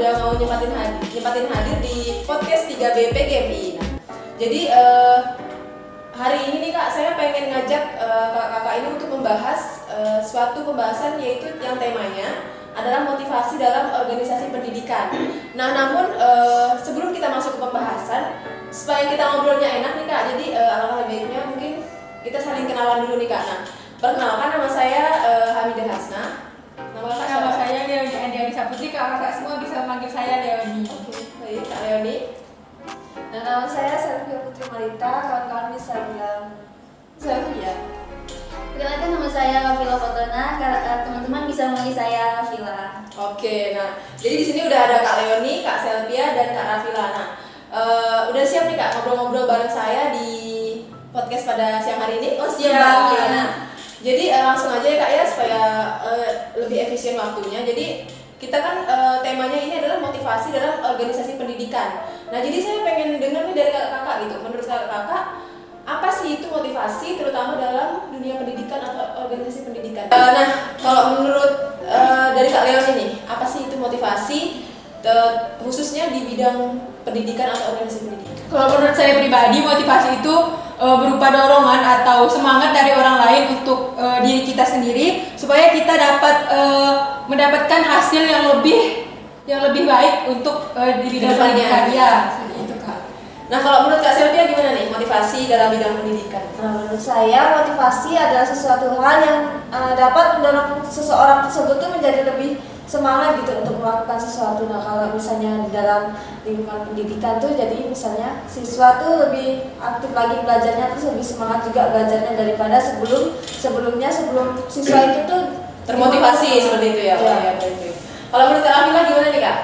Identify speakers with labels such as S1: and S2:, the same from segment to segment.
S1: udah mau nyempatin hadir di podcast 3BP GMI. Nah, jadi hari ini nih Kak, saya pengen ngajak kakak-kakak ini untuk membahas suatu pembahasan, yaitu yang temanya adalah motivasi dalam organisasi pendidikan. Nah, namun sebelum kita masuk ke pembahasan, supaya kita ngobrolnya enak nih Kak, jadi alangkah baiknya mungkin kita saling kenalan dulu nih Kak. Nah, perkenalkan, nama saya Hamidah Hasna.
S2: Nama saya Leoni Andiani Saputri. Kakak semua bisa memanggil saya Leoni.
S1: Baik, Kak Leoni.
S3: Dan nama saya Selvia Putri Marita, kawan-kawan bisa bilang Selvia.
S4: Perkenalkan, nama saya Kavila Fotona, teman-teman bisa memanggil saya Kavila.
S1: Oke, nah jadi di sini udah ada Kak Leoni, Kak Selvia, dan Kak Rafila. Nah, udah siap nih Kak ngobrol-ngobrol bareng saya di podcast pada siang hari ini?
S4: Oh, siap.
S1: Oke, nah, jadi langsung aja ya Kak ya, supaya lebih efisien waktunya. Jadi kita kan temanya ini adalah motivasi dalam organisasi pendidikan. Nah, jadi saya pengen dengar nih dari kakak gitu. Menurut kakak, apa sih itu motivasi, terutama dalam dunia pendidikan atau organisasi pendidikan? Nah, kalau menurut dari Kak Leon ini, apa sih itu motivasi, khususnya di bidang pendidikan atau organisasi pendidikan?
S2: Kalau menurut saya pribadi, motivasi itu berupa dorongan atau semangat dari orang lain untuk diri kita sendiri, supaya kita dapat mendapatkan hasil yang lebih baik untuk di bidang pendidikan. Ya, itu Kak.
S1: Nah, kalau menurut Kak Selvia gimana nih motivasi dalam bidang pendidikan?
S3: Nah, menurut saya motivasi adalah sesuatu hal yang dapat mendorong seseorang tersebut tuh menjadi lebih semangat gitu untuk melakukan sesuatu. Nah, kalau misalnya di dalam lingkungan pendidikan tuh jadi misalnya siswa tuh lebih aktif lagi belajarnya, terus lebih semangat juga belajarnya daripada sebelum siswa itu tuh
S1: Termotivasi seperti itu ya?
S3: Ya.
S1: Kalau menurut Kak Rafila gimana nih Kak?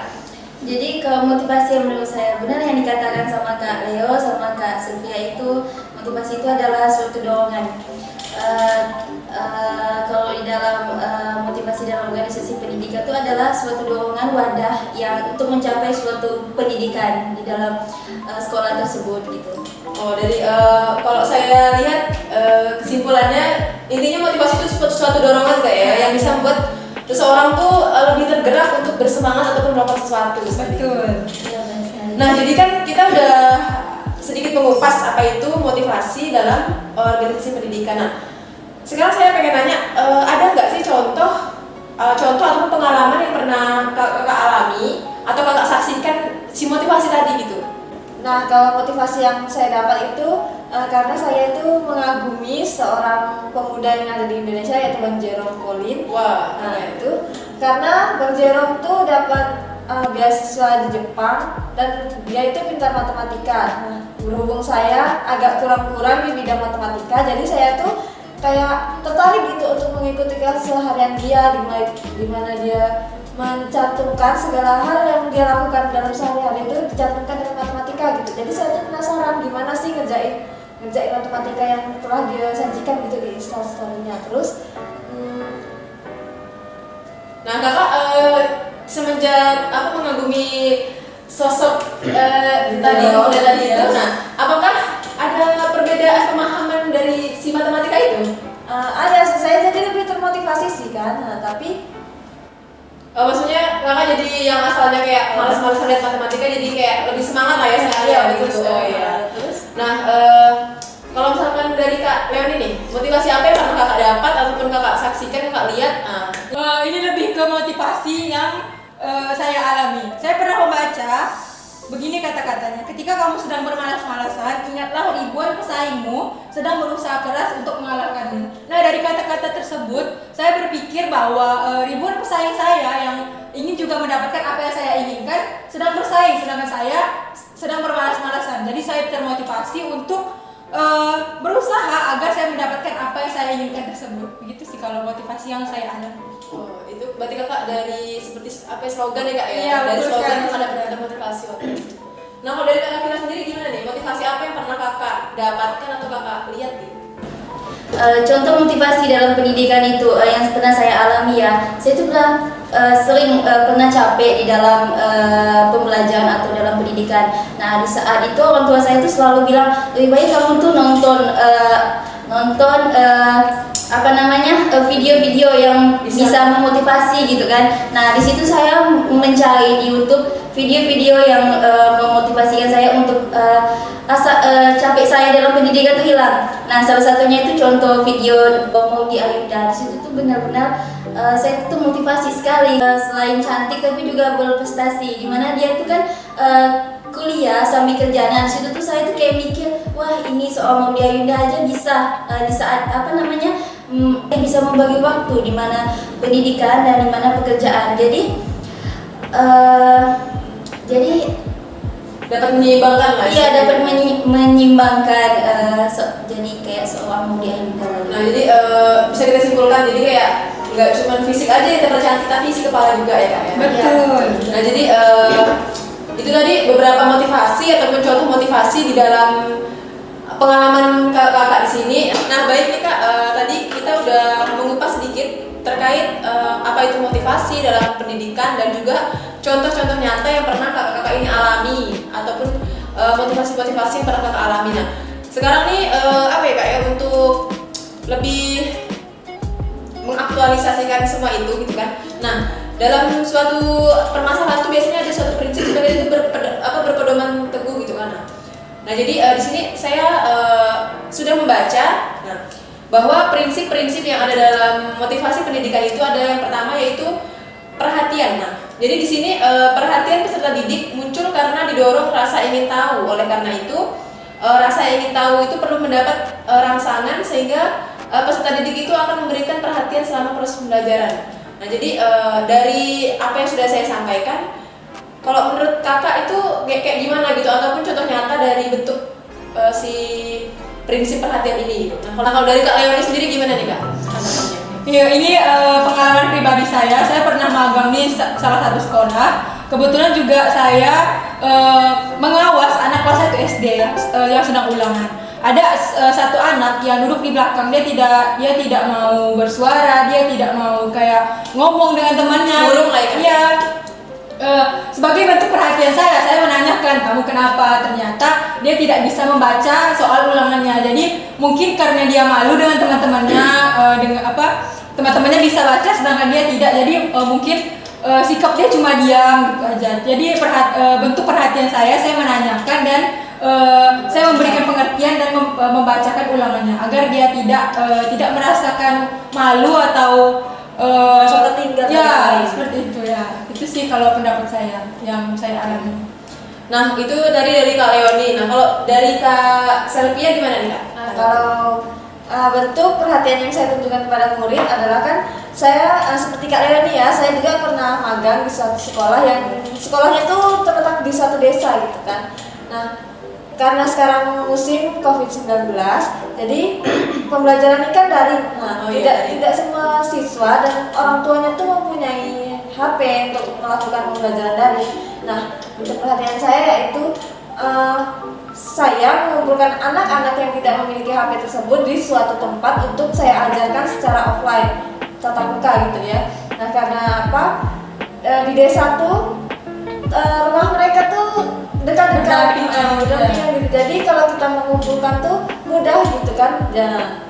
S4: Jadi kalau motivasi yang menurut saya benar yang dikatakan sama Kak Leo sama Kak Sylvia, itu motivasi itu adalah suatu dorongan. Kalau di dalam motivasi dalam organisasi pendidikan itu adalah suatu dorongan wadah yang untuk mencapai suatu pendidikan di dalam sekolah tersebut gitu.
S1: Oh, dari kalau saya lihat kesimpulannya, intinya motivasi itu suatu dorongan Kak ya, yang bisa membuat seseorang tuh lebih tergerak untuk bersemangat ataupun melakukan sesuatu.
S2: Betul.
S1: Nah, jadi kan kita udah sedikit mengupas apa itu motivasi dalam organisasi pendidikan. Nah, sekarang saya pengen nanya, ada nggak sih contoh ataupun pengalaman yang pernah kakak alami atau kakak saksikan si motivasi tadi gitu?
S3: Nah, kalau motivasi yang saya dapat itu karena saya itu mengagumi seorang pemuda yang ada di Indonesia, yaitu Bang Jerome Pauline.
S1: Wah,
S3: Nah, itu karena Bang Jerome tuh dapat beasiswa di Jepang dan dia itu pintar matematika. Nah, berhubung saya agak kurang-kurang di bidang matematika, jadi saya tuh kayak tertarik gitu untuk mengikuti keseharian dia, di mana dia mencantumkan segala hal yang dia lakukan dalam sehari-hari itu dicantumkan dengan matematika gitu. Jadi saya tuh penasaran gimana sih ngerjain matematika yang telah dia sajikan gitu di instastory-nya. Terus
S1: nah kakak semenjak aku mengagumi sosok tadi itu, nah apakah ada perbedaan pemahaman dari si matematika itu?
S3: ada, saya jadi lebih termotivasi sih kan. Nah, tapi
S1: Maksudnya kakak jadi yang asalnya kayak malas-malasan lihat matematika jadi kayak lebih semangat lah ya sekarang ya gitu. Oh iya.
S3: Terus
S1: Nah, kalau misalkan dari Kak Leon ini, motivasi apa yang pernah kakak dapat ataupun kakak saksikan, kakak lihat?
S2: Ini lebih ke motivasi yang saya alami. Saya pernah membaca begini kata-katanya: ketika kamu sedang bermalas-malasan, ingatlah ribuan pesaingmu sedang berusaha keras untuk mengalahkanmu. Nah, dari kata-kata tersebut, saya berpikir bahwa ribuan pesaing saya yang ingin juga mendapatkan apa yang saya inginkan sedang bersaing, sedangkan saya sedang bermalas-malasan. Jadi saya termotivasi untuk berusaha agar saya mendapatkan apa yang saya inginkan tersebut. Begitu sih kalau motivasi yang saya alami.
S1: Oh, itu berarti kakak dari seperti apa ya, slogan ya Kak ya?
S2: Iya,
S1: Dari
S2: betul
S1: slogan
S2: sekali.
S1: ada motivasi. Nah, kalau dari Kak Rafila sendiri gimana nih? Motivasi apa yang pernah kakak dapatkan atau kakak lihat gitu?
S4: Contoh motivasi dalam pendidikan itu yang pernah saya alami ya, saya itu sering pernah capek di dalam pembelajaran atau dalam pendidikan. Nah, di saat itu orang tua saya itu selalu bilang lebih baik kamu tuh nonton apa namanya video-video yang bisa memotivasi gitu kan. Nah di situ saya mencari di YouTube video-video yang memotivasikan saya untuk rasa capek saya dalam pendidikan itu hilang. Nah salah satunya itu contoh video Maudy Ayunda. Di situ tuh benar-benar saya tuh motivasi sekali. Selain cantik tapi juga berprestasi. Dimana dia tuh kan kuliah sambil kerja. Nah di situ tuh saya tuh kayak mikir, wah ini soal Maudy Ayunda aja bisa di saat apa namanya bisa membagi waktu di mana pendidikan dan di mana pekerjaan. Jadi
S1: dapat menyeimbangkan lah.
S4: iya dapat menyimbangkan jadi kayak seorang Maudy Ayunda.
S1: Nah jadi bisa kita simpulkan jadi kayak nggak cuma fisik aja yang tercantik tapi isi kepala juga ya kak ya.
S2: Betul.
S1: Nah jadi itu tadi beberapa motivasi ataupun contoh motivasi di dalam pengalaman kakak di sini. Nah baik nih kak, tadi kita udah mengupas sedikit terkait apa itu motivasi dalam pendidikan dan juga contoh-contoh nyata yang pernah kakak ini alami ataupun motivasi-motivasi yang pernah kakak alami. Nah sekarang nih apa ya kak ya untuk lebih mengaktualisasikan semua itu gitu kan. Nah dalam suatu permasalahan itu biasanya ada suatu prinsip sebagai itu berpedoman teguh gitu kan. Nah jadi di sini saya sudah membaca bahwa prinsip-prinsip yang ada dalam motivasi pendidikan itu ada yang pertama yaitu perhatian. Nah jadi di sini perhatian peserta didik muncul karena didorong rasa ingin tahu. Oleh karena itu rasa ingin tahu itu perlu mendapat rangsangan sehingga peserta didik itu akan memberikan perhatian selama proses pembelajaran. Nah jadi dari apa yang sudah saya sampaikan, kalau menurut kakak itu kayak gimana gitu ataupun contoh nyata dari bentuk si prinsip perhatian ini gitu. Nah kalau dari Kak Leoni sendiri gimana nih kak?
S2: Iya, ini pengalaman pribadi saya. Saya pernah magang di salah satu sekolah. Kebetulan juga saya mengawas anak kelas 1 SD yang sedang ulangan. Ada satu anak yang duduk di belakang, dia tidak mau bersuara, dia tidak mau kayak ngomong dengan temannya.
S1: Murung lah ya.
S2: Iya. Sebagai bentuk perhatian saya menanyakan kamu kenapa. Ternyata dia tidak bisa membaca soal ulangannya. Jadi mungkin karena dia malu dengan teman-temannya, dengan teman-temannya bisa baca sedangkan dia tidak. Jadi mungkin sikap dia cuma diam gitu aja. Jadi bentuk perhatian saya menanyakan dan saya memberikan pengertian dan membacakan ulangannya agar dia tidak merasakan malu atau
S3: tertinggal.
S2: Ya, seperti itu ya. Itu sih kalau pendapat saya yang saya alami.
S1: Nah itu dari Kak Leoni. Nah kalau dari Kak Selvia gimana nih kak?
S3: Nah, kalau bentuk perhatian yang saya tunjukkan kepada murid adalah kan saya seperti Kak Leoni ya, saya juga pernah magang di suatu sekolah yang sekolahnya itu terletak di suatu desa gitu kan. Nah karena sekarang musim COVID-19, jadi pembelajaran ini kan daring. Nah, tidak semua siswa dan orang tuanya tuh mempunyai HP untuk melakukan pembelajaran daring. Nah, untuk perhatian saya yaitu saya mengumpulkan anak-anak yang tidak memiliki HP tersebut di suatu tempat untuk saya ajarkan secara offline, tatap muka gitu ya. Nah, karena apa? Di desa tuh rumah mereka tuh dekat-dekat gitu. Jadi kalau kita mengumpulkan tuh mudah gitu kan.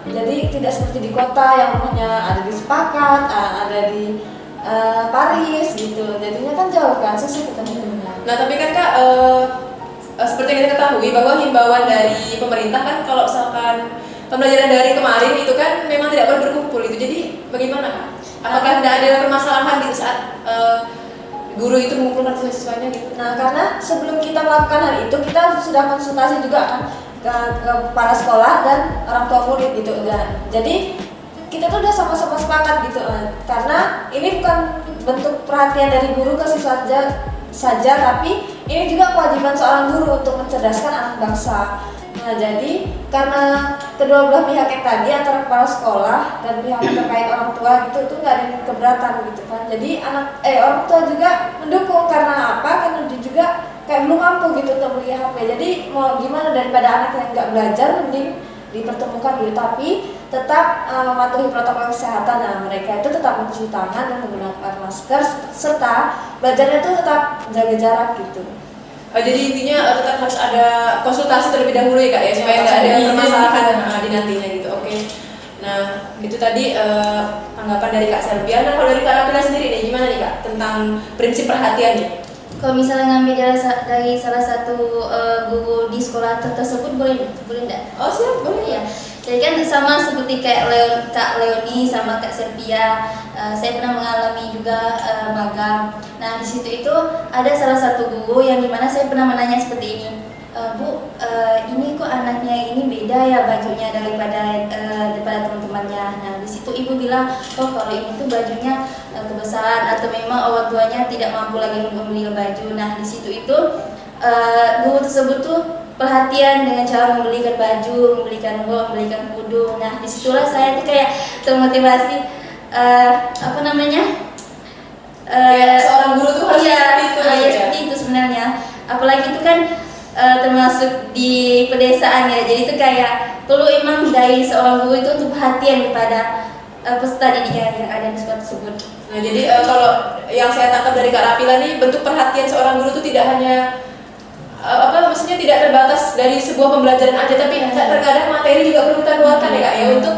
S3: Jadi tidak seperti di kota yang rumahnya ada di Sepakat, ada di Paris gitu. Jadinya kan jauh kan, susah kita menghubungnya.
S1: Nah tapi kan kak seperti yang kita ketahui bahwa himbauan dari pemerintah kan kalau misalkan pembelajaran dari kemarin itu kan memang tidak boleh berkumpul itu. Jadi bagaimana kak? Apakah tidak ada permasalahan gitu saat guru itu mengumpulkan siswa-siswanya gitu?
S3: Nah karena sebelum kita melakukan hal itu kita sudah konsultasi juga kan ke kepala sekolah dan orang tua murid gitu. Jadi kita tuh udah sama-sama sepakat gitu karena ini bukan bentuk perhatian dari guru ke siswa saja, tapi ini juga kewajiban seorang guru untuk mencerdaskan anak bangsa. Nah jadi karena kedua belah pihak yang tadi antara kepala sekolah dan pihak terkait orang tua gitu tuh nggak ada yang keberatan gitu kan. Jadi orang tua juga mendukung karena apa? Karena dia juga kayak belum mampu gitu untuk beli HP. Jadi mau gimana daripada anak yang nggak belajar mending dipertemukan gitu, tapi tetap mematuhi protokol kesehatan. Nah mereka itu tetap mencuci tangan dan menggunakan masker serta belajarnya itu tetap jaga jarak gitu.
S1: Jadi intinya tetap harus ada konsultasi terlebih dahulu ya kak ya supaya nggak ada permasalahan di nantinya gitu. Oke. Nah Itu tadi tanggapan dari Kak Selviana. Nah, kalau dari Kak Rapila sendiri nih gimana nih Kak tentang prinsip perhatian nih?
S4: Kalau misalnya ngambil dari salah satu guru di sekolah tersebut boleh enggak?
S1: Oh siap, boleh
S4: Iya. Jadi kan sama seperti kayak Kak Leoni sama Kak Selvia, saya pernah mengalami juga magang. Nah di situ itu ada salah satu guru yang dimana saya pernah menanya seperti ini, Bu, ini kok anaknya ini beda ya bajunya daripada teman-temannya. Nah di situ ibu bilang, oh kalau ini tuh bajunya kebesaran atau memang orang tuanya tidak mampu lagi membeli baju. Nah di situ itu guru tersebut tuh perhatian dengan cara membelikan baju, membelikan rok, membelikan kudung. Nah disitulah saya tuh kayak termotivasi apa namanya?
S1: Kayak seorang guru tuh harus seperti itu.
S4: Iya, seperti itu sebenarnya. Apalagi itu kan termasuk di pedesaan ya. Jadi itu kayak perlu emang dari seorang guru itu untuk perhatian kepada peserta didiknya yang ada di sekolah tersebut.
S1: Nah jadi kalau yang saya tangkap dari Kak Rapila nih, bentuk perhatian seorang guru itu tidak hanya maksudnya tidak terbatas dari sebuah pembelajaran aja, tapi terkadang materi juga perlu kita keluarkan ya Kak ya, untuk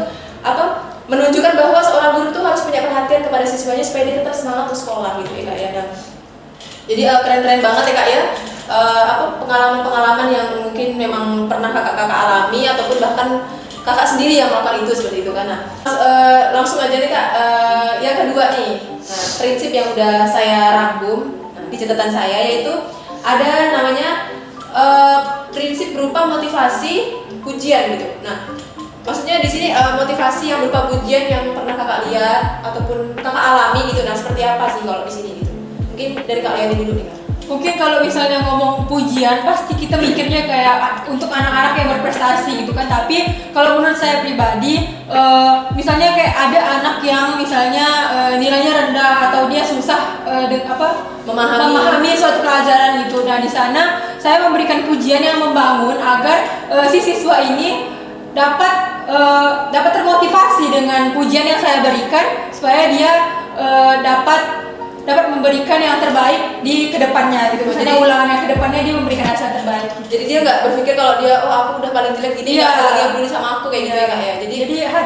S1: menunjukkan bahwa seorang guru tuh harus punya perhatian kepada siswanya supaya dia tetap semangat untuk sekolah gitu ya Kak ya. Nah, jadi keren-keren banget ya Kak ya, pengalaman-pengalaman yang mungkin memang pernah kakak-kakak alami ataupun bahkan kakak sendiri yang melakukan itu seperti itu kan. Nah, langsung aja nih Kak, yang kedua nih, nah, prinsip yang udah saya rangkum di catatan saya yaitu ada namanya prinsip berupa motivasi pujian gitu. Nah, maksudnya di sini motivasi yang berupa pujian yang pernah kakak lihat ataupun kakak alami gitu. Nah, seperti apa sih kalau di sini gitu? Mungkin dari Kak Leoni dulu nih Kak.
S2: Mungkin kalau misalnya ngomong pujian pasti kita mikirnya kayak untuk anak-anak yang berprestasi gitu kan. Tapi kalau menurut saya pribadi, misalnya kayak ada anak yang misalnya nilainya rendah atau dia susah memahami suatu pelajaran gitu. Nah di sana saya memberikan pujian yang membangun agar si siswa ini dapat termotivasi dengan pujian yang saya berikan supaya dia dapat memberikan yang terbaik di kedepannya gitu. Misalnya ulangan yang kedepannya dia memberikan hasil terbaik.
S1: Jadi dia nggak berpikir kalau dia aku udah paling jelek gini, nggak ada lagi yang peduli sama aku kayak gitu ya Kak ya.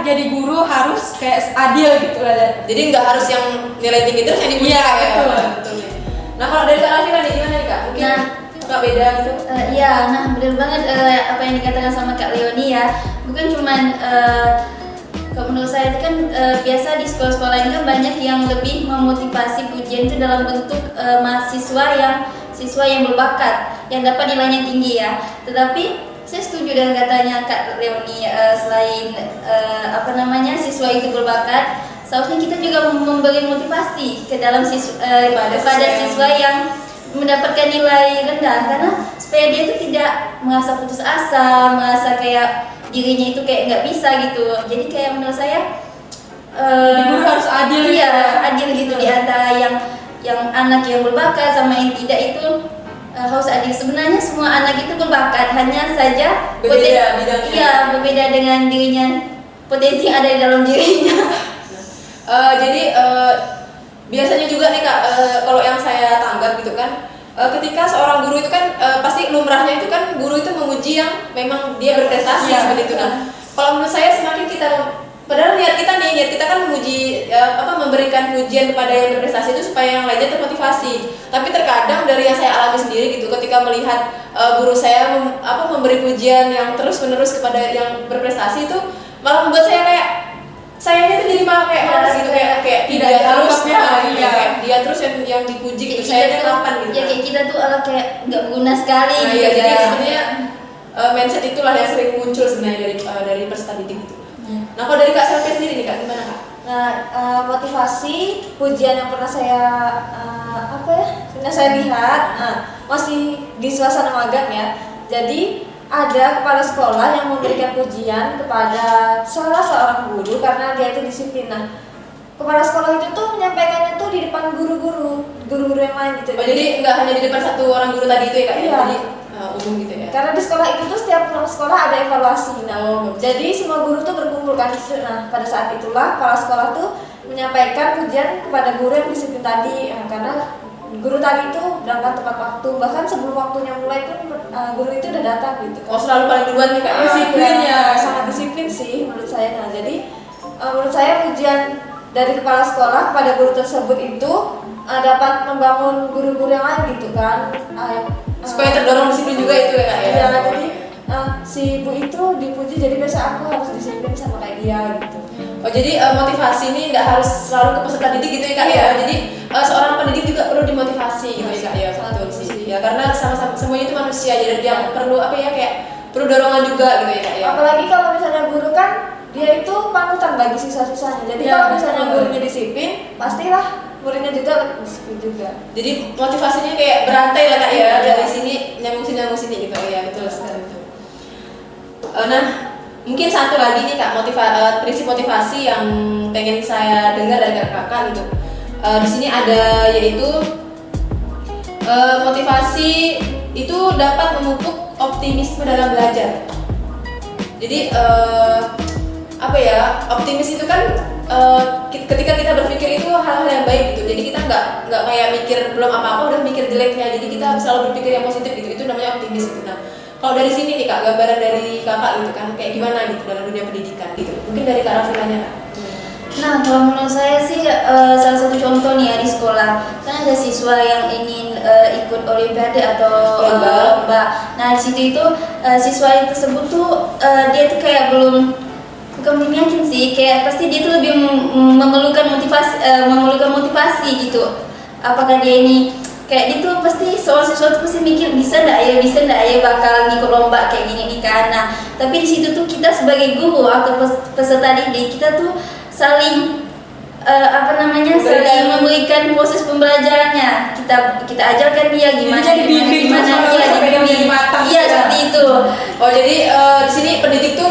S1: Jadi
S2: guru harus kayak adil gitu lah.
S1: Jadi nggak harus yang nilai tinggi terus yang dipuji.
S2: Iya betul.
S1: Nah kalau dari Kak Rafila nih gimana nih Kak? Mungkin agak beda gitu.
S4: Iya, nah benar banget apa yang dikatakan sama Kak Leoni ya. Bukan cuman kalau menurut saya itu kan biasa di sekolah-sekolah ini kan banyak yang lebih memotivasi pujian itu dalam bentuk siswa yang berbakat yang dapat nilainya tinggi ya. Tetapi saya setuju dengan katanya Kak Leoni, selain siswa itu berbakat, seharusnya kita juga memberi motivasi ke dalam kepada siswa yang mendapatkan nilai rendah, karena supaya dia itu tidak merasa putus asa, merasa kayak dirinya itu kayak nggak bisa gitu. Jadi kayak menurut saya
S2: guru harus adil.
S4: Iya, adil gitu di antara yang anak yang berbakat sama yang tidak itu harus adil. Sebenarnya semua anak itu berbakat, hanya saja
S1: berbeda bidangnya.
S4: Iya, berbeda dengan dirinya, potensi yang ada di dalam dirinya.
S1: Biasanya juga nih Kak, kalau yang saya tanggap gitu kan, ketika seorang guru itu kan pasti lumrahnya itu kan guru itu memuji yang memang dia berprestasi seperti itu. Nah, kalau menurut saya semakin kita padahal niat kita kan memuji memberikan pujian kepada yang berprestasi itu supaya yang lainnya termotivasi. Tapi terkadang dari yang saya alami sendiri gitu, ketika melihat guru saya memberi pujian yang terus-menerus kepada yang berprestasi itu malah membuat saya kayak sayangnya tuh jadi malah kayak malas gitu, kayak tidak harus dia terus yang dipuji gitu. Sayangnya kapan gitu.
S4: Ya kayak kita tuh kayak nggak berguna sekali
S1: nah,
S4: gitu.
S1: Iya, jadi sebenarnya mindset itulah yang sering muncul sebenarnya dari peserta didik gitu. Nah kalau dari Kak Selvia sendiri nih Kak, gimana Kak?
S3: Nah, motivasi pujian yang pernah saya lihat, masih di suasana magang ya. Jadi ada kepala sekolah yang memberikan pujian kepada salah seorang guru karena dia itu disiplin. Nah, kepala sekolah itu tuh menyampaikannya tuh di depan guru-guru yang lain gitu.
S1: Jadi nggak hanya di depan satu orang guru tadi itu ya Kak?
S3: Iya.
S1: Jadi umum gitu ya.
S3: Karena di sekolah itu tuh setiap sekolah ada evaluasi. Nah, jadi semua guru tuh berkumpul kan. Nah, pada saat itulah kepala sekolah tuh menyampaikan pujian kepada guru yang disiplin tadi. Karena guru tadi itu datang tepat waktu, bahkan sebelum waktunya mulai pun guru itu udah datang gitu.
S1: Oh, selalu paling duluan nih Kak?
S2: Disiplin ya.
S3: Sangat disiplin sih menurut saya. Nah, jadi menurut saya ujian dari kepala sekolah kepada guru tersebut itu dapat membangun guru-guru yang lain gitu kan.
S1: Supaya terdorong disiplin juga itu ya kak ya.
S3: Ya, jadi si ibu itu dipuji, jadi biasa aku harus disiplin sama kayak dia gitu.
S1: Oh jadi motivasi ini nggak harus selalu ke peserta didik gitu ya kak ya. Jadi seorang pendidik juga perlu dimotivasi gitu ya kak ya. Betul sih. Ya karena sama-sama semuanya itu manusia, jadi yang perlu apa ya, kayak perlu dorongan juga gitu ya kak ya.
S3: Apalagi kalau misalnya guru kan dia itu panutan bagi siswa-siswanya. Jadi
S2: Ya,
S3: kalau misalnya
S2: betul.
S3: gurunya disiplin, pastilah muridnya juga disiplin juga.
S1: Jadi motivasinya kayak berantai lah kak ya, dari sini nyambung sini gitu ya. Betul sekali itu. Nah mungkin satu lagi nih kak, prinsip motivasi yang pengen saya dengar dari kakak gitu. Di sini ada yaitu motivasi itu dapat memupuk optimisme dalam belajar. Jadi apa ya, optimis itu kan ketika kita berpikir itu hal-hal yang baik gitu. Jadi kita nggak kayak mikir belum apa-apa udah mikir jeleknya. Jadi kita selalu berpikir yang positif gitu. Itu namanya optimis gitu. Nah kalau dari sini nih kak, gambaran dari kakak gitu kan kayak gimana gitu dalam dunia pendidikan gitu. Mungkin dari kak Rafilanya kak.
S4: Nah, kalau menurut saya sih salah satu contoh nih ya di sekolah kan ada siswa yang ingin ikut olimpiade atau lomba. Nah, di situ itu siswa tersebut tuh dia tuh kayak bukan yakin sih, kayak pasti dia tuh lebih memerlukan motivasi gitu. Apakah dia ini kayak dia tuh pasti seorang siswa tuh pasti mikir bisa ndak ya bakal ngikut lomba kayak gini nih kan. Nah, tapi di situ tuh kita sebagai guru atau peserta didik kita tuh saling saling memberikan proses pembelajarannya. Kita ajarkan dia gimana
S2: dibimbing
S4: iya seperti itu.
S1: Oh jadi di sini pendidik tuh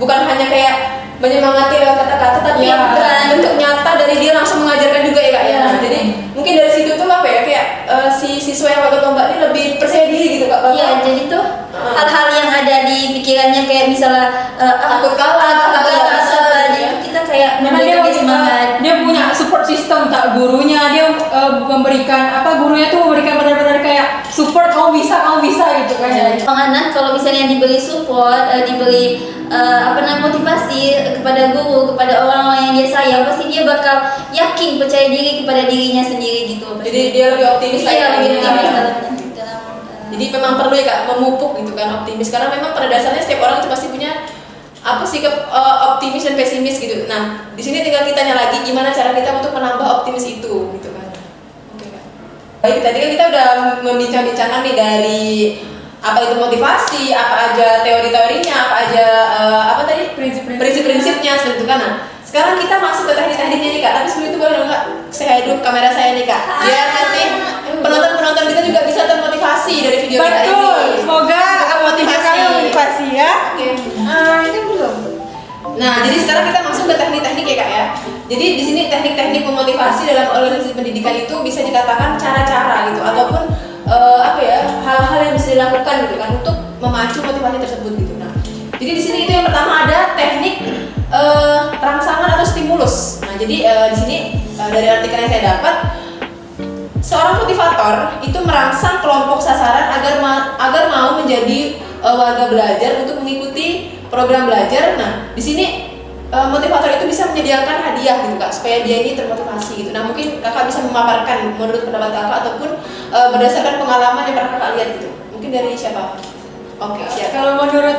S1: bukan hanya kayak menyemangati lewat kata-kata, tapi bentuk nyata dari dia langsung mengajarkan juga ya kak ya. Nah, jadi mungkin dari situ tuh apa ya, kayak si siswa yang ikut lomba ini lebih percaya diri gitu kak.
S4: Iya, jadi tuh hal-hal yang ada di pikirannya kayak misalnya
S1: takut kalah, takut nggak bisa,
S4: jadi kita kayak
S2: Memang
S4: memberikan dia semangat.
S2: dia punya support system tak gurunya, dia memberikan gurunya tuh memberikan benar-benar kayak support, kamu bisa gitu kan ya.
S4: Anak kalau misalnya diberi support, diberi motivasi kepada guru, kepada orang-orang yang dia sayang, pasti dia bakal yakin, percaya diri kepada dirinya sendiri gitu.
S1: Jadi dia lebih optimis lah
S4: Iya,
S1: ya.
S4: lebih optimis
S1: Ya.
S4: dalam
S1: Jadi memang perlu ya kak memupuk gitu kan optimis, karena memang pada dasarnya setiap orang itu pasti punya optimis dan pesimis gitu. Nah di sini tinggal kitanya lagi gimana cara kita untuk menambah optimis itu gitu kan. Oke kak. Baik, tadi kan kita udah membincang-bincangkan nih dari apa itu motivasi, apa aja teori-teorinya, apa aja prinsip-prinsipnya seperti itu kan. Nah sekarang kita masuk ke teknik-tekniknya nih kak. Tapi sebelum itu boleh dong kak saya hidup kamera saya nih kak, biar nanti penonton kita juga bisa termotivasi dari video kita ini.
S2: Betul, semoga motivasi ya.
S1: Oke.
S3: Ini belum.
S1: Nah, jadi sekarang kita masuk ke teknik-teknik ya kak ya. Jadi di sini teknik-teknik memotivasi dalam organisasi pendidikan itu bisa dikatakan cara-cara gitu ataupun hal-hal yang bisa dilakukan gitu kan untuk memacu motivasi tersebut gitu. Nah, jadi di sini itu yang pertama ada teknik rangsangan atau stimulus. Nah, jadi di sini dari artikel yang saya dapat, seorang motivator itu merangsang kelompok sasaran agar mau menjadi warga belajar untuk mengikuti program belajar. Nah, di sini motivator itu bisa menyediakan hadiah gitu kak, supaya dia ini termotivasi gitu. Nah, mungkin kakak bisa memaparkan menurut pendapat kakak ataupun berdasarkan pengalaman yang pernah kakak lihat gitu. Mungkin dari siapa? Oke, siapa?
S2: Kalau menurut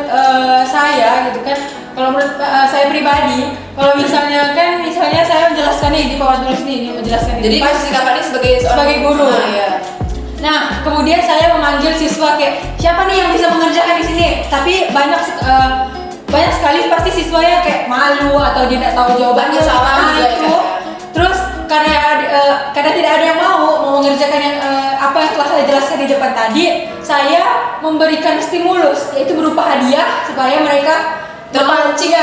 S2: saya gitu kan, kalau menurut saya pribadi, kalau misalnya saya menjelaskan nih di bawah tulis ini menjelaskan
S1: Jadi posisi kakak ini sebagai
S2: guru.
S1: Nah, ya.
S2: Nah, kemudian saya memanggil siswa kayak siapa nih yang bisa mengerjakan di sini? Tapi banyak sekali pasti siswanya kayak malu atau dia tidak tahu jawabannya.
S1: Salah juga,
S2: itu.
S1: ya.
S2: Terus karena tidak ada yang mau mengerjakan yang apa yang telah saya jelaskan di depan tadi, saya memberikan stimulus, yaitu berupa hadiah supaya mereka terpancing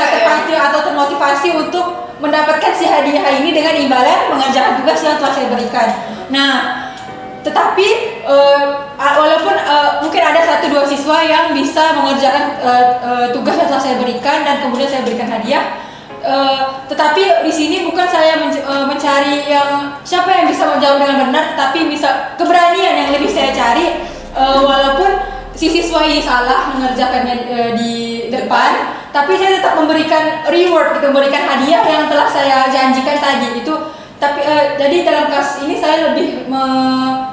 S2: atau termotivasi untuk mendapatkan si hadiah ini dengan imbalan mengerjakan tugas yang telah saya berikan. Nah, tetapi walaupun mungkin ada 1-2 siswa yang bisa mengerjakan tugas yang telah saya berikan dan kemudian saya berikan hadiah, tetapi di sini bukan saya mencari yang siapa yang bisa menjawab dengan benar, tetapi bisa keberanian yang lebih saya cari. Walaupun si siswa ini salah mengerjakannya di depan, tapi saya tetap memberikan reward gitu, memberikan hadiah yang telah saya janjikan tadi itu. Tapi jadi dalam kasus ini saya lebih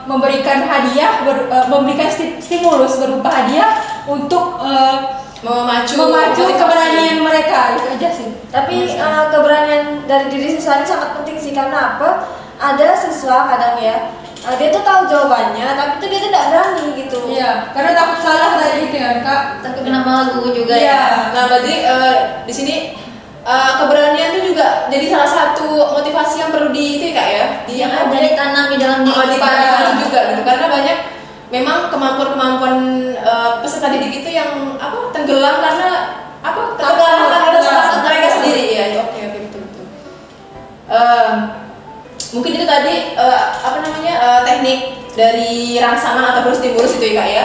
S2: memberikan hadiah, memberikan stimulus berupa hadiah untuk memacu keberanian mereka, itu aja sih.
S3: Tapi keberanian dari diri siswa ini sangat penting sih, karena apa? Ada siswa kadang ya, dia tuh tahu jawabannya, tapi tuh dia tuh tidak berani gitu.
S2: Iya, karena takut salah tadi gitu kan kak.
S4: Takut kena malah guru juga
S2: Iya.
S4: ya.
S1: Nah, berarti di sini keberanian itu juga jadi salah satu motivasi yang perlu itu ya kak ya,
S4: Yang ada ditanam di dalam diri kita.
S1: ditanam juga gitu, karena banyak memang kemampuan peserta didik itu yang tenggelam karena tenggelam karena mereka sendiri ya. Oke betul. Mungkin itu tadi teknik dari rangsangan atau stimulus itu ya kak ya.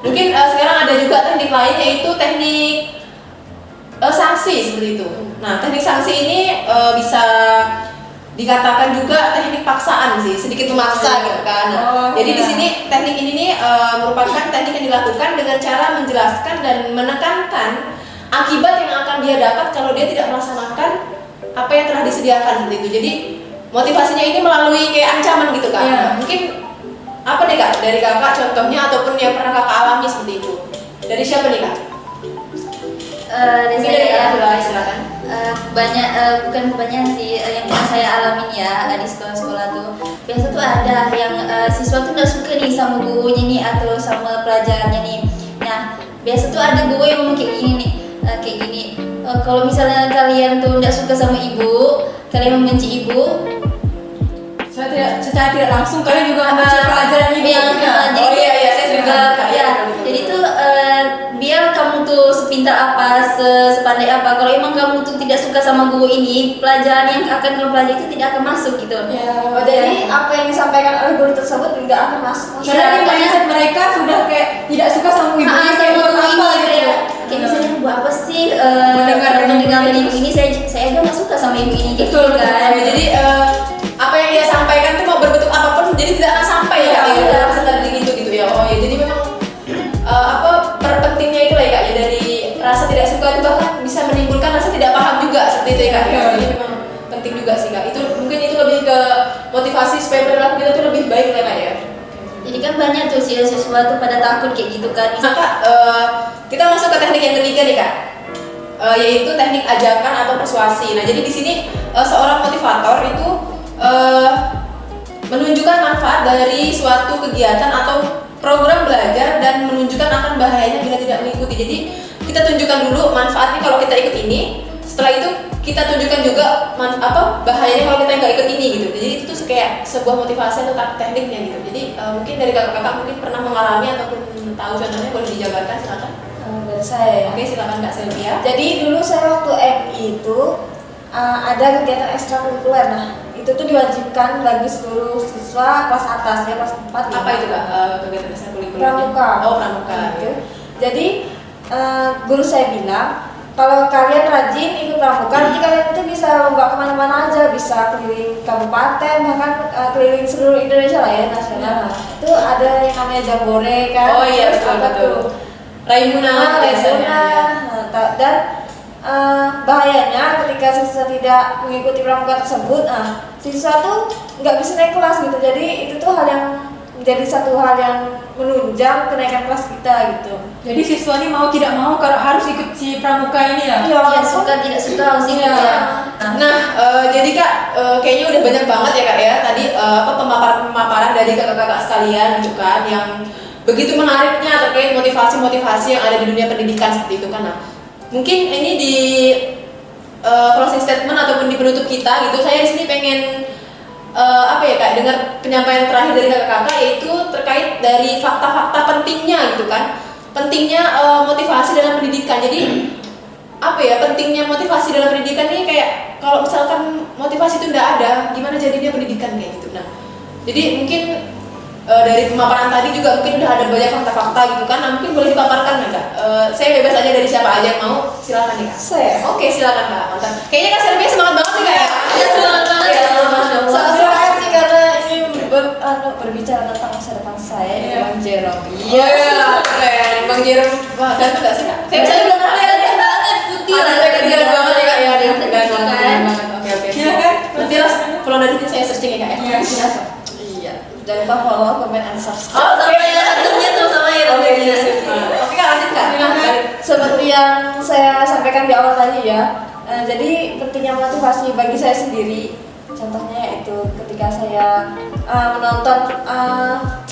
S1: Mungkin sekarang ada juga teknik lain, yaitu teknik sanksi seperti itu. Nah, teknik sanksi ini bisa dikatakan juga teknik paksaan sih, sedikit memaksa gitu kan. Nah, jadi di sini teknik ini nih merupakan teknik yang dilakukan dengan cara menjelaskan dan menekankan akibat yang akan dia dapat kalau dia tidak melaksanakan apa yang telah disediakan seperti itu. Jadi motivasinya ini melalui kayak ancaman gitu kan.
S2: Iya.
S1: Nah, mungkin apa nih kak dari kakak contohnya ataupun yang pernah kakak alami seperti itu? Dari siapa nih kak?
S4: Dari
S1: Mungkin
S4: saya
S1: dari
S4: ya,
S1: kakak silakan.
S4: banyak bukan banyak sih yang pernah saya alamin ya di sekolah-sekolah tuh. Biasa tuh ada yang siswa tuh nggak suka nih sama gurunya nih atau sama pelajarannya nih. Nah, biasa tuh ada guru yang ngomong kayak gini nih, kalau misalnya kalian tuh nggak suka sama ibu, kalian membenci ibu,
S2: Secara tidak langsung kalian juga membaca pelajaran ibu.
S1: Iya, saya sering dengar.
S4: Jadi tuh biar kamu tuh sepintar apa, sepandai apa, kalau emang kamu tuh tidak suka sama guru ini, pelajaran yang akan kamu pelajari itu tidak akan masuk gitu.
S3: Oh, jadi apa yang disampaikan oleh guru tersebut tidak akan masuk.
S2: Karena di mindset mereka sudah kayak tidak suka sama ibu ini, kayak buat apa gitu.
S4: Kayak misalnya buat apa sih
S2: Mendengar
S4: dari ibu ini, saya aja nggak suka sama ibu ini gitu
S2: Betul,
S4: kan.
S1: Jadi apa yang dia sampaikan tuh mau berbentuk apapun jadi tidak akan sampai ya kak ya peserta didik itu gitu ya. Oh ya, jadi memang pentingnya itu lah ya kak ya, dari rasa tidak suka itu bahkan bisa menimbulkan rasa tidak paham juga seperti itu ya kak ya. Jadi memang penting juga sih kak. Itu mungkin itu lebih ke motivasi supaya perilaku kita tuh lebih baik ya kak ya.
S4: Jadi kan banyak tuh siswa tuh pada takut kayak gitu kan.
S1: Maka kita masuk ke teknik yang ketiga nih kak, yaitu teknik ajakan atau persuasi. Nah jadi di sini seorang motivator itu menunjukkan manfaat dari suatu kegiatan atau program belajar dan menunjukkan akan bahayanya bila tidak mengikuti. Jadi kita tunjukkan dulu manfaatnya kalau kita ikut ini, setelah itu kita tunjukkan juga bahayanya kalau kita nggak ikut ini gitu. Jadi itu tuh kayak sebuah motivasi atau tekniknya gitu. Jadi mungkin dari kakak-kakak mungkin pernah mengalami ataupun tahu contohnya, boleh dijabarkan silakan.
S3: Dari saya ya.
S1: Oke silakan kak Sylvia.
S3: Jadi dulu saya waktu MI itu ada kegiatan ekstrakurikuler. Nah, itu tuh diwajibkan bagi seluruh siswa kelas atas ya, kelas 4.
S1: Apa itu kak kegiatan ekstrakurikuler?
S3: Pramuka.
S1: Oh pramuka.
S3: Gitu. Jadi guru saya bilang kalau kalian rajin ikut pramuka, nanti kalian itu bisa lomba kemana-mana aja, bisa keliling kabupaten, bahkan keliling seluruh Indonesia lah ya, nasional. Nah, itu ada yang namanya jambore kan.
S1: Oh iya
S3: Terus ada
S1: betul.
S3: tuh
S1: Raimuna biasanya.
S3: dan bahayanya ketika siswa tidak mengikuti pramuka tersebut, siswa tuh nggak bisa naik kelas gitu. Jadi itu tuh hal yang menjadi satu hal yang menunjang kenaikan kelas kita gitu.
S2: Jadi siswa ini mau tidak mau kalau harus ikut si pramuka ini ya.
S3: Iya,
S4: Ya suka tidak suka harus ikut
S2: Iya.
S4: ya.
S1: Nah, jadi kak, kayaknya udah banyak banget ya kak ya tadi pemaparan dari kakak-kakak sekalian gitu kan, yang begitu menariknya terkait motivasi-motivasi yang ada di dunia pendidikan seperti itu kan. Nah, mungkin ini di closing statement ataupun di penutup kita gitu, saya di sini pengen kak dengar penyampaian terakhir dari kakak-kakak, yaitu terkait dari fakta-fakta pentingnya gitu kan, pentingnya motivasi dalam pendidikan. Jadi pentingnya motivasi dalam pendidikan ini kayak kalau misalkan motivasi itu tidak ada, gimana jadinya pendidikan kayak gitu. Nah, jadi mungkin dari pemaparan tadi juga mungkin udah ada banyak fakta-fakta gitu kan. Nah, mungkin boleh dipaparkan nggak kak? Saya bebas aja dari siapa aja yang mau, silakan nih kak.
S3: Saya.
S1: Oke silakan kak, mantap. Kayaknya kak Sylvia semangat banget nih kak ya.
S4: Iya, semangat banget ya.
S1: Masya Allah.
S3: Soalnya sih karena ini berbicara tentang masa depan saya,
S2: Iya.
S3: Bang Jerome.
S1: Iya, keren. Bang Jerome, wah ganteng gak sih kak? Saya belum pernah lihat.
S4: banget putih
S1: kepikiran banget ya kak ya, ada kepikiran banget. Oke.
S2: Silakan.
S1: Nanti lah kalau dari sini saya searching ya kak ya.
S2: Iya, silakan.
S3: Iya. Jangan lupa follow, comment, and subscribe.
S4: Oh, sama ya, tentunya tuh sama ya.
S1: Oke kak, lanjut kak.
S3: Seperti yang saya sampaikan di awal tadi ya, jadi pentingnya motivasi bagi saya sendiri. Contohnya yaitu ketika saya menonton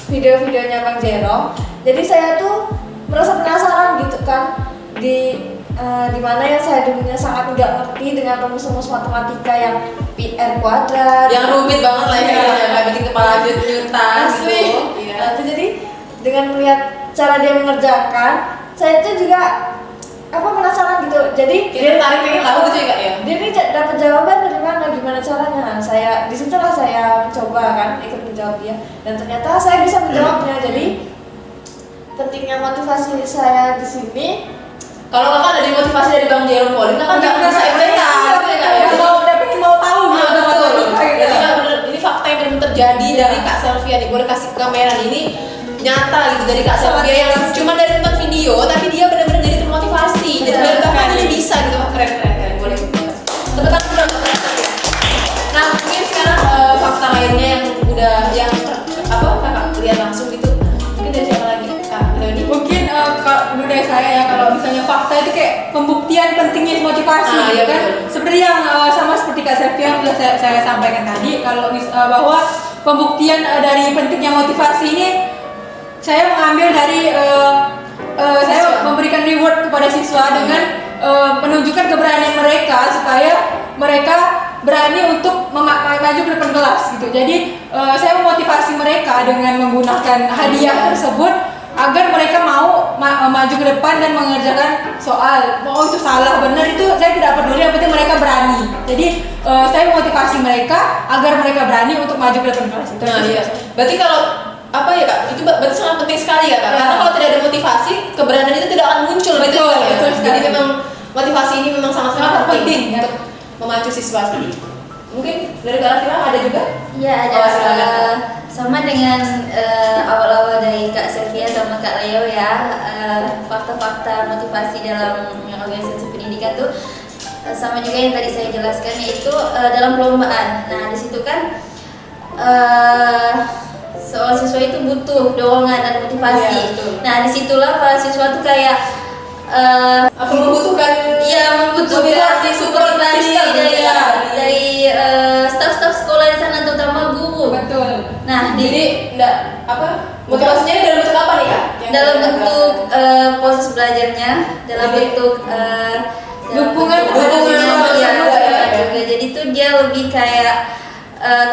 S3: video-videonya Bang Jerome, jadi saya tuh merasa penasaran gitu kan di mana yang saya dulunya sangat nggak ngerti dengan rumus-rumus matematika yang pi r kuadrat,
S1: Yang rumit banget lah ya, kayak bikin kepala juta
S3: asli.
S1: gitu.
S3: Nah, itu jadi dengan melihat cara dia mengerjakan, saya itu juga penasaran gitu. Jadi
S1: Kita tarik pengen tahu gitu ya kak ya.
S3: dia ini dapat jawaban dari mana, gimana caranya. Nah, saya disitulah saya mencoba kan ikut menjawab dia, dan ternyata saya bisa menjawabnya. Jadi pentingnya motivasi saya di sini.
S1: Kalau kakak ada motivasi dari Bang Jerome Pauline, kakak nggak bisa IPK gitu ya kak ya.
S2: Mau tahu gitu
S1: Betul.
S2: matematika
S1: Jadi kak bener, ini fakta yang benar terjadi dari Kak Selvia nih. Boleh kasih ke kamera ini nyata gitu dari Kak Selvia yang cuma dari nonton video, tapi dia benar-benar jadi termotivasi. Jadi biar kakak ini bisa gitu. Wah, keren. Boleh tekan kurang. Nah mungkin sekarang fakta lainnya yang udah kakak lihat langsung gitu. Mungkin dari siapa lagi kak? Ini
S2: mungkin menurut saya ya, kalau misalnya fakta itu kayak pembuktian pentingnya motivasi gitu
S1: iya,
S2: kan.
S1: betul.
S2: Seperti yang sama seperti Kak Selvia yang sudah saya sampaikan tadi, kalau bahwa pembuktian dari pentingnya motivasi ini saya mengambil dari saya memberikan reward kepada siswa dengan menunjukkan keberanian mereka supaya mereka berani untuk maju ke depan kelas gitu. Jadi saya memotivasi mereka dengan menggunakan hadiah tersebut agar mereka mau maju ke depan dan mengerjakan soal. Mau itu salah benar itu saya tidak peduli, yang penting mereka berani. Jadi saya memotivasi mereka agar mereka berani untuk maju ke depan kelas itu.
S1: Nah iya, berarti kalau itu berarti sangat penting sekali ya kak.
S2: Ya.
S1: Karena kalau tidak ada motivasi, keberanian itu tidak akan muncul.
S2: Betul,
S1: ya?
S2: betul sekali.
S1: Jadi memang motivasi ini memang sangat-sangat
S2: Sangat
S1: penting
S2: penting, ya.
S1: untuk memacu siswa sendiri. Mungkin dari Kak Lafira ada juga?
S4: Iya ada.
S1: Oh, silakan.
S4: Sama dengan awal-awal dari Kak Selvia sama Kak Leo ya, fakta-fakta motivasi dalam organisasi pendidikan tuh sama juga yang tadi saya jelaskan, yaitu dalam perlombaan. Nah di situ kan seorang siswa itu butuh dorongan dan motivasi.
S1: Iya, betul.
S4: Nah disitulah para siswa tuh kayak
S1: Aku membutuhkan
S4: motivasi
S1: support
S4: motivasi
S1: system,
S4: dari staf-staf sekolah di sana, terutama guru.
S2: Betul.
S4: Nah
S1: Jadi motivasinya ini dalam bentuk apa nih kak? Yang
S4: dalam
S1: kita
S4: bentuk proses belajarnya, dalam
S1: Oke.
S4: bentuk
S2: Dukungan
S4: terhadap
S1: terhadap
S4: siswa,
S1: siswa
S4: ya,
S1: juga, ya.
S4: juga. Jadi itu dia lebih kayak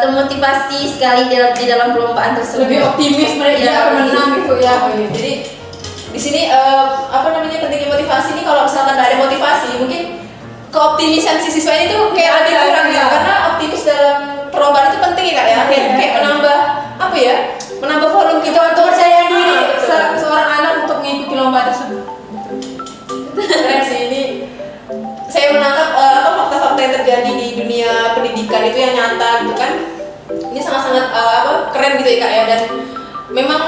S4: termotivasi sekali di dalam perlombaan tersebut.
S2: Lebih optimis mereka
S4: Ya,
S2: akan menang gitu ya.
S1: Oh, iya. Jadi di sini pentingnya motivasi ini, kalau misalkan nggak ada motivasi, mungkin keoptimisan si siswa ini tuh kayak lebih kurang gitu. Karena optimis dalam perlombaan itu penting ya kak ya. Kayak menambah menambah volume kita untuk
S2: Percaya diri
S1: betul.
S2: seorang anak untuk mengikuti lomba tersebut.
S1: Keren sih ini. Saya menangkap fakta-fakta yang terjadi di dunia pendidikan itu yang nyata gitu kan. Ini sangat-sangat keren gitu ya kak ya, dan memang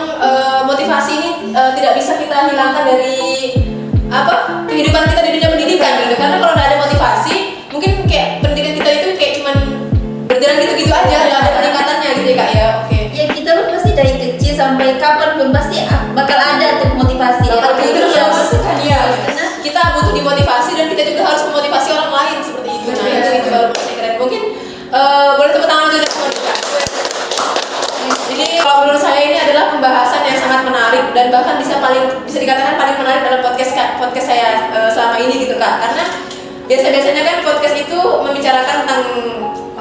S1: motivasi ini tidak bisa kita hilangkan dari kehidupan kita di dunia pendidikan gitu. Karena kalau nggak ada motivasi, mungkin kayak pendidikan kita itu kayak cuman berjalan gitu-gitu aja, nggak ada peningkatannya gitu ya kak ya. Oke.
S4: Ya kita pun pasti dari kecil sampai kapanpun pasti bakal ada tuh motivasi.
S1: Bakal
S4: Tapi
S1: terus
S4: ya,
S1: kan ya.
S4: karena
S1: Kita butuh dimotivasi dan kita juga harus memotivasi orang lain seperti itu. Nah itu baru paling keren. Mungkin boleh tepuk tangan dulu sama kita. Jadi kalau menurut saya ini adalah pembahasan yang sangat menarik dan bahkan bisa dikatakan paling menarik dalam podcast saya selama ini gitu kak. Karena biasanya kan podcast itu membicarakan tentang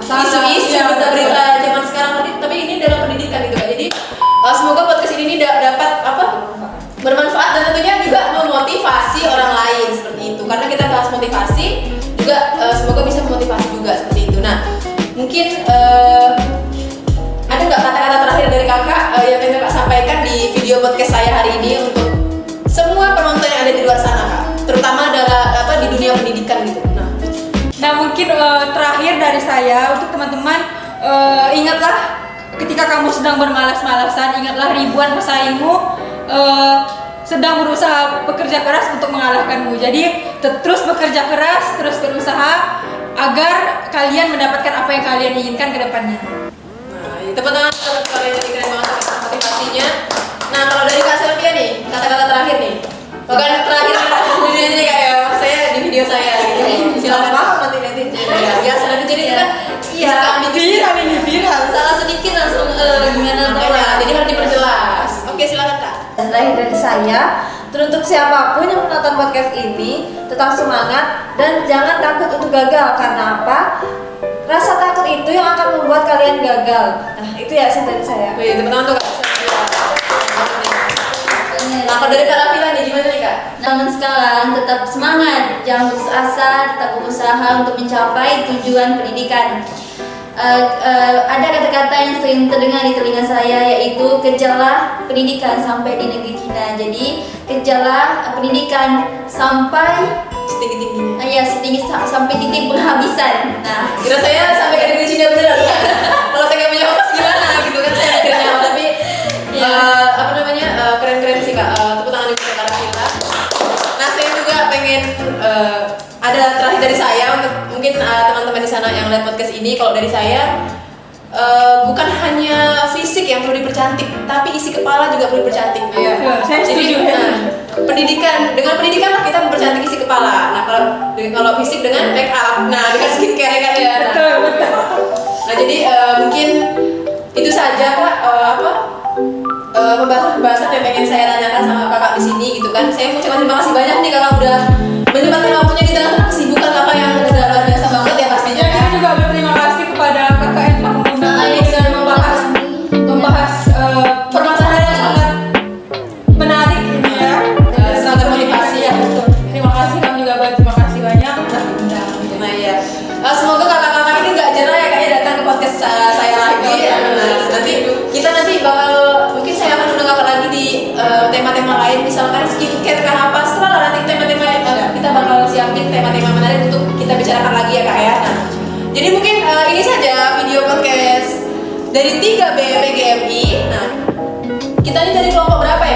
S1: isu-isu berita-berita zaman sekarang, tapi ini dalam pendidikan gitu kak. Jadi semoga podcast ini dapat bermanfaat dan tentunya juga memotivasi orang lain seperti itu. Karena kita bahas motivasi juga, semoga bisa memotivasi juga seperti itu. Nah mungkin ada nggak kata-kata terakhir dari kakak yang ingin kakak sampaikan di video podcast saya hari ini untuk semua penonton yang ada di luar sana kak, terutama adalah di dunia pendidikan gitu.
S2: Nah mungkin terakhir dari saya untuk teman-teman, ingatlah ketika kamu sedang bermalas-malasan, ingatlah ribuan pesaingmu. sedang berusaha bekerja keras untuk mengalahkanmu. Jadi terus bekerja keras, terus berusaha agar kalian mendapatkan apa yang kalian inginkan ke depannya.
S1: Nah, ya, tepuk tangan untuk kalian yang keren banget atas motivasinya. Nah, kalau dari Kak Sylvia nih, kata-kata terakhir nih. Bukan terakhir di dunia ini kayak saya di video saya gitu. Silakan paham nanti ya. Biasa nanti jadi kan
S2: Viral ini viral.
S4: Salah sedikit langsung gimana
S1: makanya jadi harus diperjelas. Oke, silakan Kak.
S3: Dan terakhir dari saya, teruntuk siapapun yang menonton podcast ini, tetap semangat dan jangan takut untuk gagal. Karena apa? Rasa takut itu yang akan membuat kalian gagal. Nah, itu ya dari saya.
S1: Wih, teman-teman tuh Kak. Nah, kalau dari Kak Rafila nih, gimana nih Kak?
S4: Teman sekalian, tetap semangat, jangan putus asa, tetap berusaha untuk mencapai tujuan pendidikan. Ada kata-kata yang sering terdengar di telinga saya, yaitu kejarlah pendidikan sampai di negeri Cina. Jadi kejarlah pendidikan sampai
S1: Setinggi-tingginya.
S4: ya setinggi sampai titik penghabisan. Nah,
S1: Kira saya sampai ke negeri Cina beneran. Kalau saya nggak punya ongkos gimana gitu kan saya mikirnya. Tapi apa namanya keren-keren sih Kak. Tepuk tangan dulu Kak Rafila. Nah, saya juga pengen ada terakhir dari saya untuk mungkin teman-teman di sana yang lihat podcast ini. Kalau dari saya bukan hanya fisik yang perlu dipercantik, tapi isi kepala juga perlu dipercantik.
S2: Saya setuju.
S1: Pendidikan, dengan pendidikan lah kita mempercantik isi kepala. Nah, kalau fisik dengan make up, nah dengan skincare kan ya.
S2: Betul, betul.
S1: Nah, jadi mungkin itu saja Kak pembahasan yang pengen saya tanyakan sama Kakak di sini gitu kan. Saya mau ucapkan terima kasih banyak nih Kakak udah menyempatkan waktunya di tengah kesibukan Kakak yang udah luar biasa banget ya pastinya.
S2: Ya, kita juga berterima kasih kepada kakak yang telah mengundang dan membahas permasalahan yang sangat menarik ini ya.
S1: Sangat motivasi ya.
S2: Betul. Terima kasih, kami juga terima kasih banyak telah diundang.
S1: Nah ya, semoga kakak-kakak ini nggak jerah ya kayaknya datang ke podcast saya lagi. Nanti kita bakal mungkin saya akan undang kakak lagi di tema-tema lain, misalkan skincare kah apa, setelah nanti tema-tema kita bakal siapin tema-tema menarik untuk kita bicarakan lagi ya kak ya. Nah, jadi mungkin ini saja video podcast dari 3B PGMI. Nah, kita ini dari kelompok berapa ya